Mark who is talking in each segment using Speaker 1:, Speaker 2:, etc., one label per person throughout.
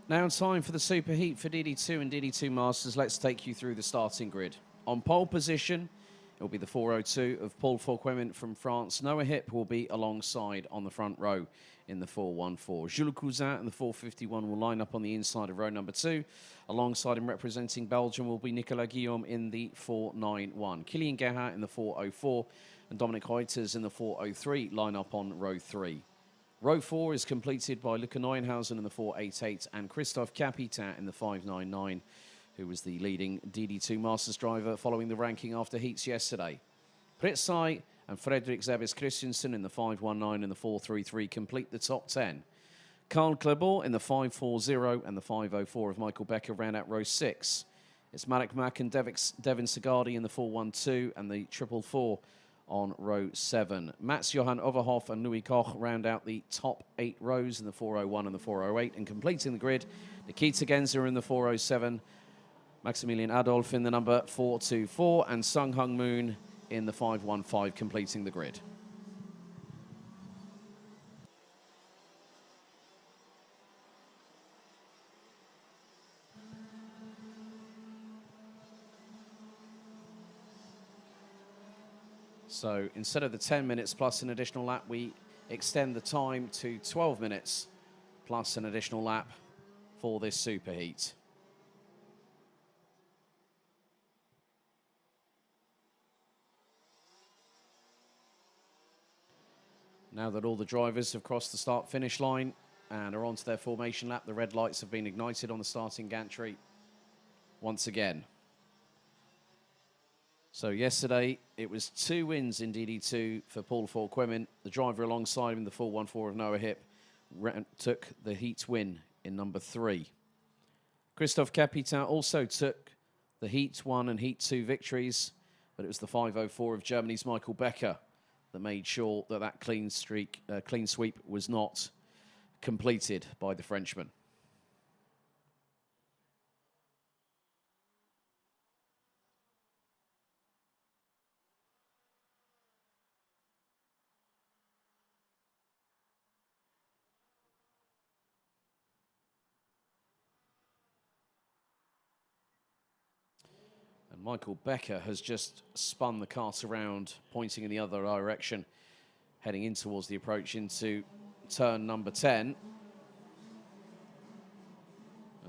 Speaker 1: Now time for the Superheat for DD2 and DD2 Masters. Let's take you through the starting grid. On pole position, it will be the 402 of Paul Fauquemin from France. Noah Hip will be alongside on the front row in the 414. Jules Cousin and the 451 will line up on the inside of row number 2. Alongside him representing Belgium will be Nicolas Guillaume in the 491. Kilian Gerhardt in the 404 and Dominic Reuters in the 403 line up on row 3. Row 4 is completed by Luca Neuenhausen in the 488 and Christophe Capitan in the 599, who was the leading DD2 Masters driver following the ranking after heats yesterday. Pritsai and Frederik Zebis Christensen in the 519 and the 433 complete the top 10. Carl Klebor in the 540 and the 504 of Michael Becker round out row 6. It's Malik Mack and Devin Sagardi in the 412 and the 444 on row 7. Mats Johan Overhoff and Louis Koch round out the top 8 rows in the 401 and the 408. And completing the grid, Nikita Genzer in the 407, Maximilian Adolf in the number 424, and Sung Hung Moon in the 515, completing the grid. So instead of the 10 minutes plus an additional lap, we extend the time to 12 minutes plus an additional lap for this Superheat. Now that all the drivers have crossed the start-finish line and are onto their formation lap, the red lights have been ignited on the starting gantry once again. So yesterday, it was 2 wins in DD2 for Paul Fauquemin. The driver alongside him, the 414 of Noah Hip, took the heat win in number 3. Christophe Capitan also took the Heat 1 and Heat 2 victories, but it was the 504 of Germany's Michael Becker that made sure that that clean sweep was not completed by the Frenchman. And Michael Becker has just spun the cart around, pointing in the other direction, heading in towards the approach into turn number 10.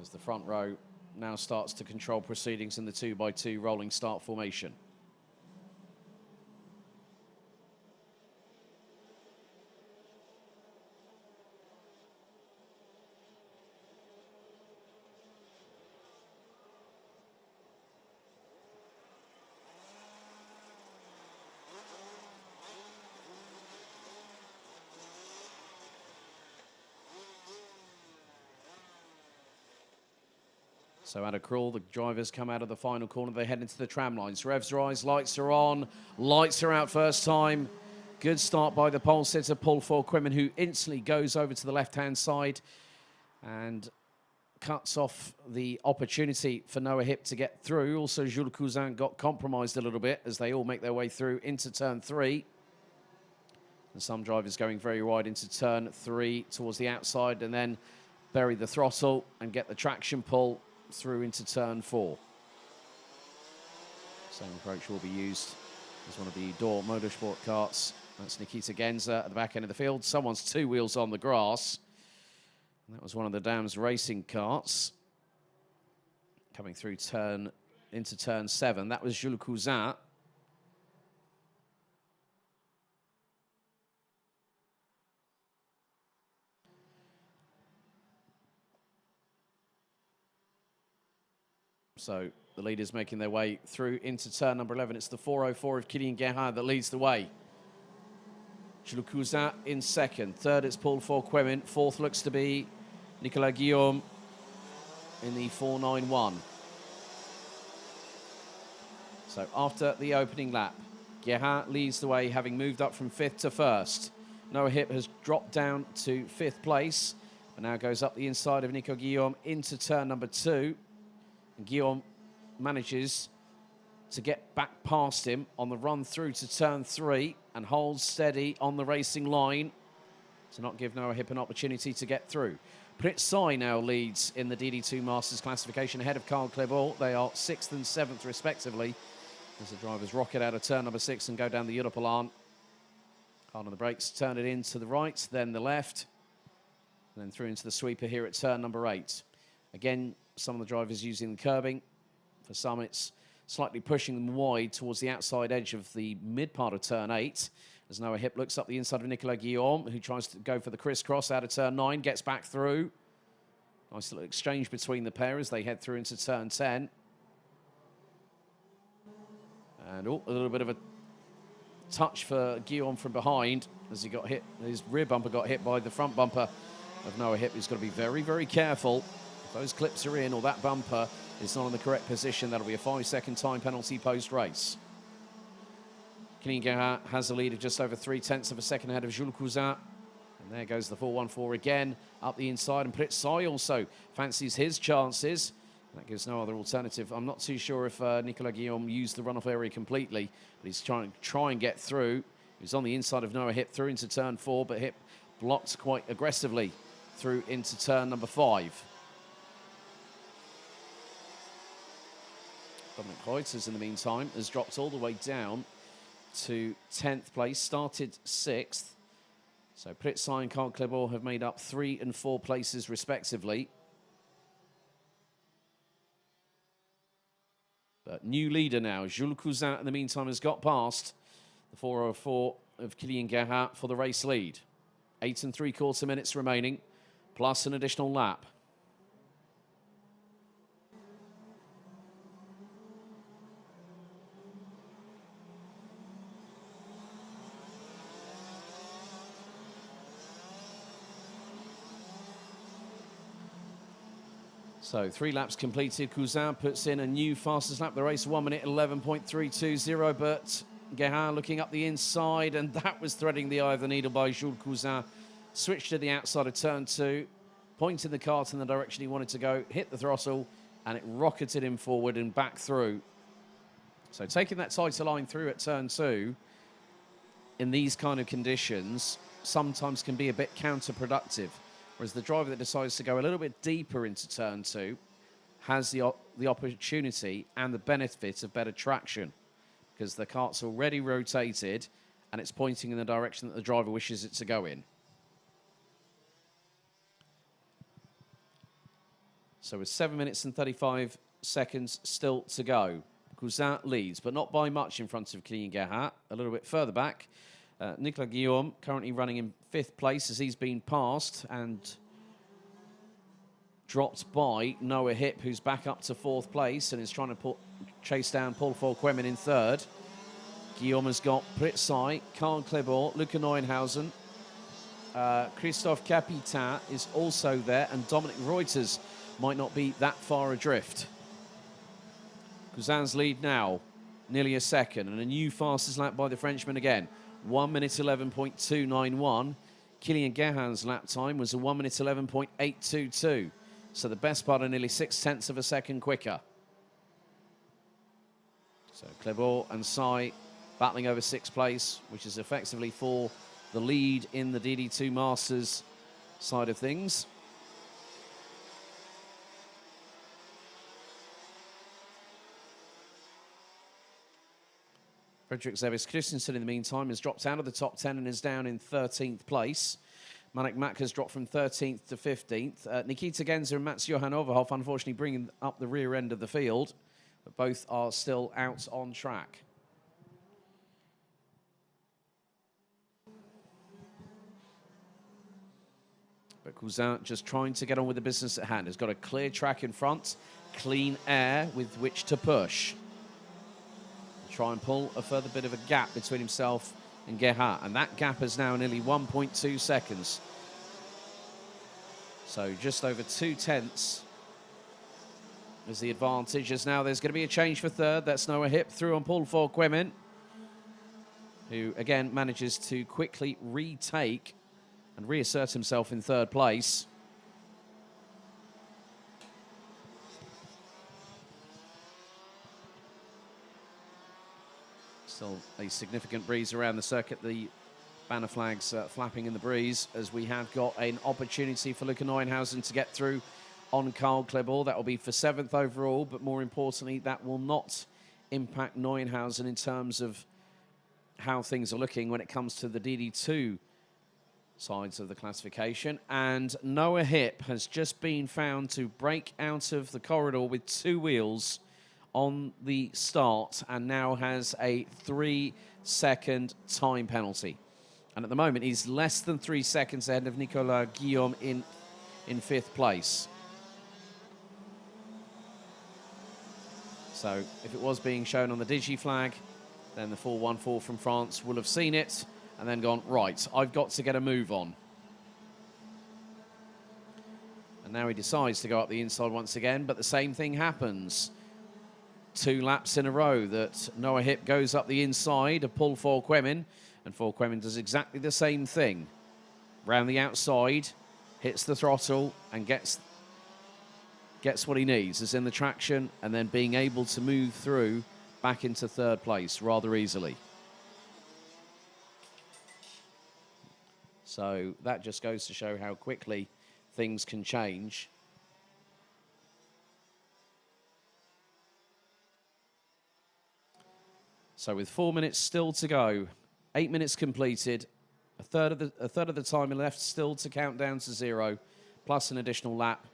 Speaker 1: As the front row now starts to control proceedings in the 2x2 rolling start formation. So at a crawl, the drivers come out of the final corner. They head into the tram lines. Revs rise, lights are on, lights are out first time. Good start by the pole sitter, Paul Fauquemin, who instantly goes over to the left-hand side and cuts off the opportunity for Noah Hip to get through. Also, Jules Cousin got compromised a little bit as they all make their way through into turn 3. And some drivers going very wide into turn 3 towards the outside and then bury the throttle and get the traction pull through into turn 4. Same approach will be used as one of the Door Motorsport karts. That's Nikita Genzer at the back end of the field. Someone's 2 wheels on the grass. And that was one of the Dams racing karts. Coming through into turn 7. That was Jules Cousin. So the leaders making their way through into turn number 11. It's the 404 of Kilian Gerhardt that leads the way. Jules Cousin in second. Third, it's Paul Fauquemin. Fourth looks to be Nicolas Guillaume in the 491. So after the opening lap, Gerhardt leads the way, having moved up from 5th to 1st. Noah Hip has dropped down to 5th place, but now goes up the inside of Nico Guillaume into turn number 2. Guillaume manages to get back past him on the run through to turn 3 and holds steady on the racing line to not give Noah Hip an opportunity to get through. Pritsai now leads in the DD2 Masters classification ahead of Karl Klebor. They are 6th and 7th respectively as the drivers rocket out of turn number 6 and go down the Europalan. Hard on the brakes, turn it in to the right, then the left, and then through into the sweeper here at turn number 8. Again, some of the drivers using the curbing. For some, it's slightly pushing them wide towards the outside edge of the mid part of turn 8. As Noah Hipp looks up the inside of Nicolas Guillaume, who tries to go for the crisscross out of turn 9, gets back through. Nice little exchange between the pair as they head through into turn 10. And a little bit of a touch for Guillaume from behind as he got hit. His rear bumper got hit by the front bumper of Noah Hipp. He's got to be very, very careful. If those clips are in or that bumper is not in the correct position, that'll be a 5-second time penalty post-race. Kylian Gerhardt has a lead of just over 0.3 of a second ahead of Jules Cousin. And there goes the 414 again, up the inside. And Pritsai also fancies his chances. That gives no other alternative. I'm not too sure if Nicolas Guillaume used the runoff area completely, but he's trying to try and get through. He's on the inside of Noah Hipp through into turn 4, but Hipp blocked quite aggressively through into turn number 5. Dominic Reuters, in the meantime, has dropped all the way down to 10th place, started 6th. So Pritsai and Karl Klebor have made up 3 and 4 places respectively. But new leader now, Jules Cousin, in the meantime, has got past the 404 of Kylian Gerhardt for the race lead. 8 3/4 minutes remaining, plus an additional lap. So 3 laps completed. Cousin puts in a new fastest lap of the race, 1 minute 11.320. But Gerhardt looking up the inside, and that was threading the eye of the needle by Jules Cousin. Switched to the outside of turn 2, pointed the kart in the direction he wanted to go, hit the throttle, and it rocketed him forward and back through. So taking that tighter line through at turn 2 in these kind of conditions sometimes can be a bit counterproductive. Whereas the driver that decides to go a little bit deeper into turn 2 has the opportunity and the benefit of better traction because the kart's already rotated and it's pointing in the direction that the driver wishes it to go in. So with 7 minutes and 35 seconds still to go, Cousin leads, but not by much in front of Kylian Gerhardt. A little bit further back, Nicolas Guillaume currently running in 5th place as he's been passed and dropped by Noah Hipp, who's back up to 4th place and is trying to chase down Paul Volquemin in 3rd. Guillaume has got Pritsai, Karl Klebor, Luca Neuenhausen. Christophe Capitain is also there, and Dominic Reuters might not be that far adrift. Cousin's lead now, nearly a second, and a new fastest lap by the Frenchman again. 1 minute 11.291. Kylian Gerhardt's lap time was a 1 minute 11.822. So the best part of nearly 0.6 of a second quicker. So Klebor and Sai battling over 6th place, which is effectively for the lead in the DD2 Masters side of things. Fredrik Zevis Christensen, in the meantime, has dropped out of the top 10 and is down in 13th place. Manek Mak has dropped from 13th to 15th. Nikita Genzer and Mats Johan Overhoff, unfortunately, bringing up the rear end of the field, but both are still out on track. But Cousin just trying to get on with the business at hand. Has got a clear track in front, clean air with which to push. Try and pull a further bit of a gap between himself and Gerhardt, and that gap is now nearly 1.2 seconds. So just over 2/10 is the advantage, as now there's going to be a change for 3rd. That's Noah Hipp through on Paul Volquemin, who again manages to quickly retake and reassert himself in 3rd place. Still a significant breeze around the circuit. The banner flags flapping in the breeze as we have got an opportunity for Luca Neuenhausen to get through on Karl Klebor. That will be for 7th overall, but more importantly, that will not impact Neuenhausen in terms of how things are looking when it comes to the DD2 sides of the classification. And Noah Hipp has just been found to break out of the corridor with 2 wheels on the start and now has a 3-second time penalty. And at the moment, he's less than 3 seconds ahead of Nicolas Guillaume in 5th place. So if it was being shown on the Digi flag, then the 414 from France will have seen it and then gone, right, I've got to get a move on. And now he decides to go up the inside once again, but the same thing happens. 2 laps in a row that Noah Hipp goes up the inside of Paul Forquemin, and Forquemin does exactly the same thing. Round the outside, hits the throttle and gets what he needs, as in the traction, and then being able to move through back into 3rd place rather easily. So that just goes to show how quickly things can change. So with 4 minutes still to go, 8 minutes completed, a third of the time left still to count down to 0, plus an additional lap.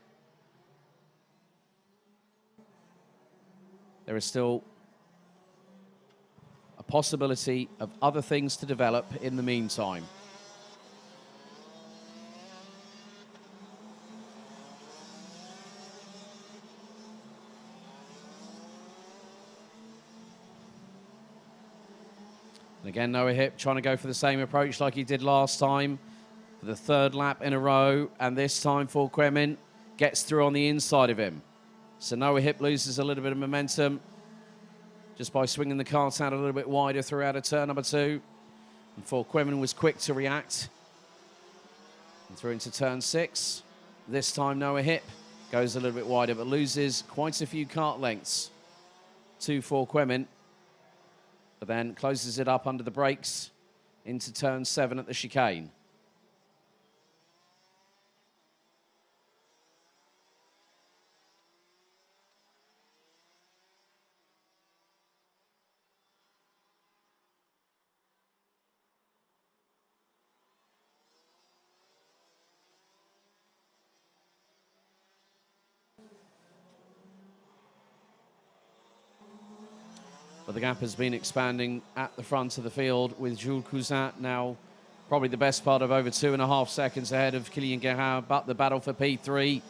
Speaker 1: There is still a possibility of other things to develop in the meantime. And again, Noah Hipp trying to go for the same approach like he did last time for the 3rd lap in a row. And this time, Forquemin gets through on the inside of him. So Noah Hipp loses a little bit of momentum just by swinging the cart out a little bit wider throughout a turn number 2. And Forquemin was quick to react. And through into turn 6. This time, Noah Hipp goes a little bit wider, but loses quite a few kart lengths to Forquemin, but then closes it up under the brakes into turn 7 at the chicane. But the gap has been expanding at the front of the field with Jules Cousin now probably the best part of over 2.5 seconds ahead of Kylian Gerhardt. But the battle for P3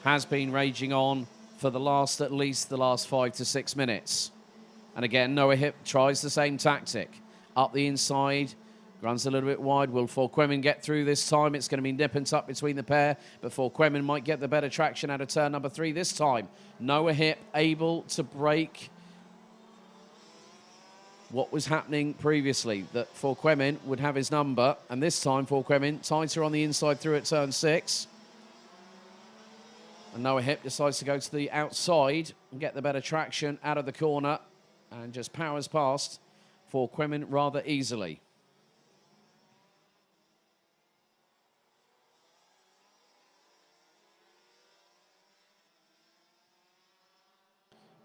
Speaker 1: has been raging on for at least the last 5 to 6 minutes. And again, Noah Hipp tries the same tactic. Up the inside, runs a little bit wide. Will Forquemin get through this time? It's going to be nip and tuck between the pair, but Forquemin might get the better traction out of turn number 3 this time. Noah Hipp able to break what was happening previously, that Forquemin would have his number, and this time Forquemin tighter on the inside through at turn 6. And Noah Hipp decides to go to the outside and get the better traction out of the corner and just powers past Forquemin rather easily.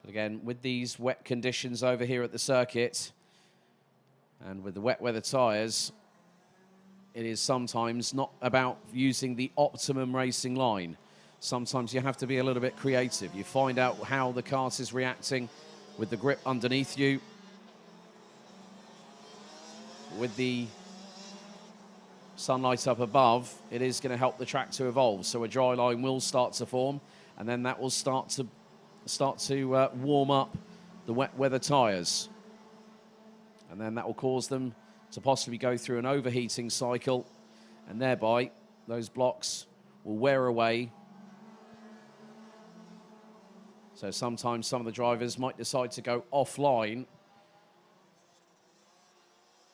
Speaker 1: But again, with these wet conditions over here at the circuit and with the wet weather tyres, it is sometimes not about using the optimum racing line. Sometimes you have to be a little bit creative. You find out how the kart is reacting with the grip underneath you, with the sunlight up above. It is going to help the track to evolve. So a dry line will start to form, and then that will start to warm up the wet weather tyres. And then that will cause them to possibly go through an overheating cycle, and thereby those blocks will wear away. So sometimes some of the drivers might decide to go offline,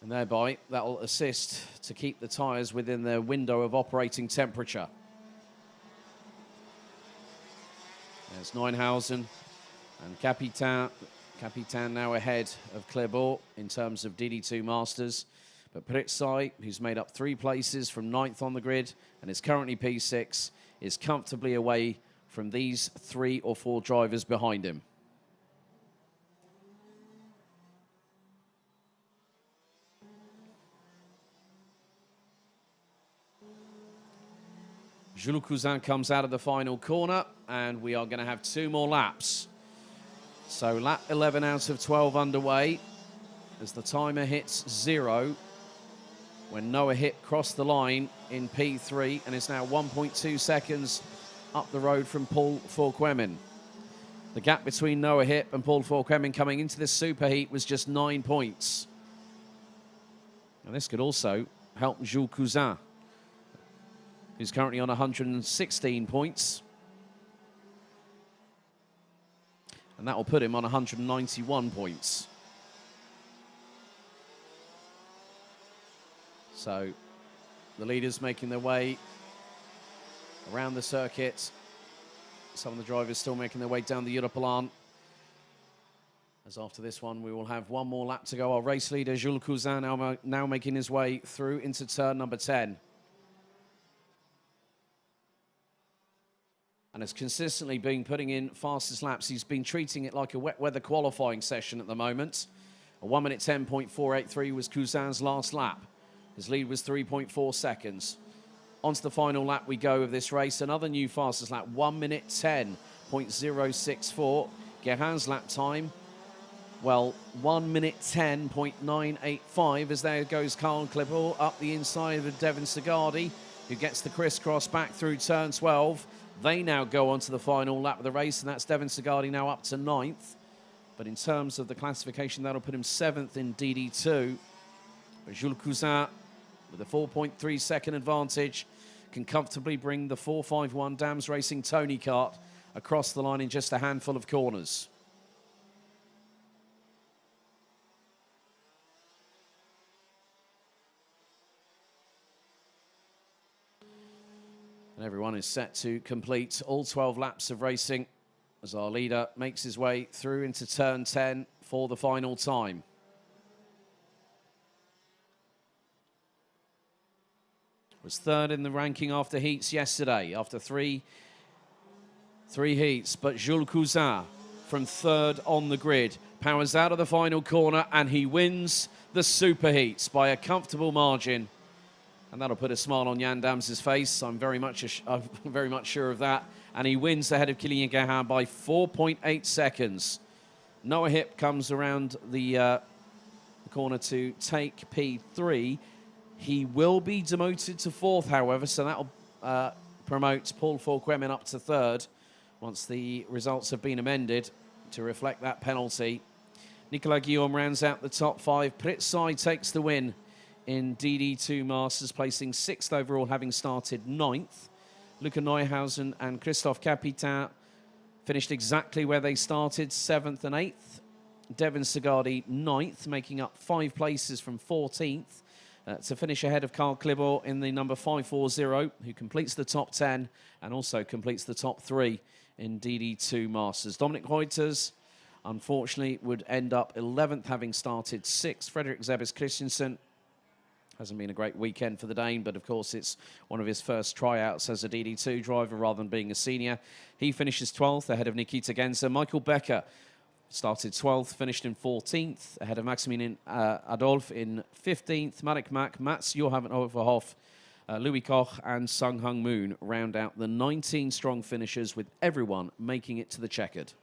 Speaker 1: and thereby that will assist to keep the tyres within their window of operating temperature. There's Neuenhausen and Capitan now ahead of Klebor in terms of DD2 Masters. But Pritsai, who's made up 3 places from 9th on the grid and is currently P6, is comfortably away from these 3 or 4 drivers behind him. Jules Cousin comes out of the final corner, and we are going to have 2 more laps. So lap 11 out of 12 underway as the timer hits 0 when Noah Hipp crossed the line in P3 and is now 1.2 seconds up the road from Paul Forquemin. The gap between Noah Hipp and Paul Forquemin coming into this superheat was just 9 points. And this could also help Jules Cousin, who's currently on 116 points. And that will put him on 191 points. So the leaders making their way around the circuit. Some of the drivers still making their way down the Europlan. As after this one, we will have 1 more lap to go. Our race leader, Jules Cousin, now making his way through into turn number 10. And has consistently been putting in fastest laps. He's been treating it like a wet weather qualifying session at the moment. A 1 minute 10.483 was Cousin's last lap. His lead was 3.4 seconds. Onto the final lap we go of this race. Another new fastest lap, 1 minute 10.064. Guérin's lap time, well, 1 minute 10.985, as there goes Karl Klibor up the inside of Devin Sigardi, who gets the crisscross back through turn 12. They now go on to the final lap of the race, and that's Devin Sigardi now up to 9th. But in terms of the classification, that'll put him 7th in DD2. But Jules Cousin, with a 4.3 second advantage, can comfortably bring the 451 Dams Racing Tony Kart across the line in just a handful of corners. And everyone is set to complete all 12 laps of racing as our leader makes his way through into turn 10 for the final time. Was 3rd in the ranking after heats yesterday, after three heats. But Jules Cousin from 3rd on the grid powers out of the final corner, and he wins the superheats by a comfortable margin. And that'll put a smile on Yann Dams's face. I'm very much sure of that. And he wins ahead of Kilian Guérin by 4.8 seconds. Noah Hipp comes around the corner to take P3. He will be demoted to 4th, however, so that'll promote Paul Forquemin up to 3rd once the results have been amended to reflect that penalty. Nicolas Guillaume rounds out the top 5. Pritsai takes the win in DD2 Masters, placing 6th overall, having started 9th. Luca Neuhausen and Christophe Capitain finished exactly where they started, 7th and 8th. Devin Sigardi 9th, making up 5 places from 14th. To finish ahead of Karl Klibor in the number 540, who completes the top 10 and also completes the top 3 in DD2 Masters. Dominic Reuters, unfortunately, would end up 11th, having started 6th. Frederik Zebes Christensen hasn't been a great weekend for the Dane, but of course it's one of his first tryouts as a DD2 driver rather than being a senior. He finishes 12th ahead of Nikita Genzer. Michael Becker started 12th, finished in 14th, ahead of Maximilian Adolf in 15th. Marek Mak, Mats Johan Overhoff, Louis Koch and Sung Hung Moon round out the 19 strong finishers, with everyone making it to the checkered.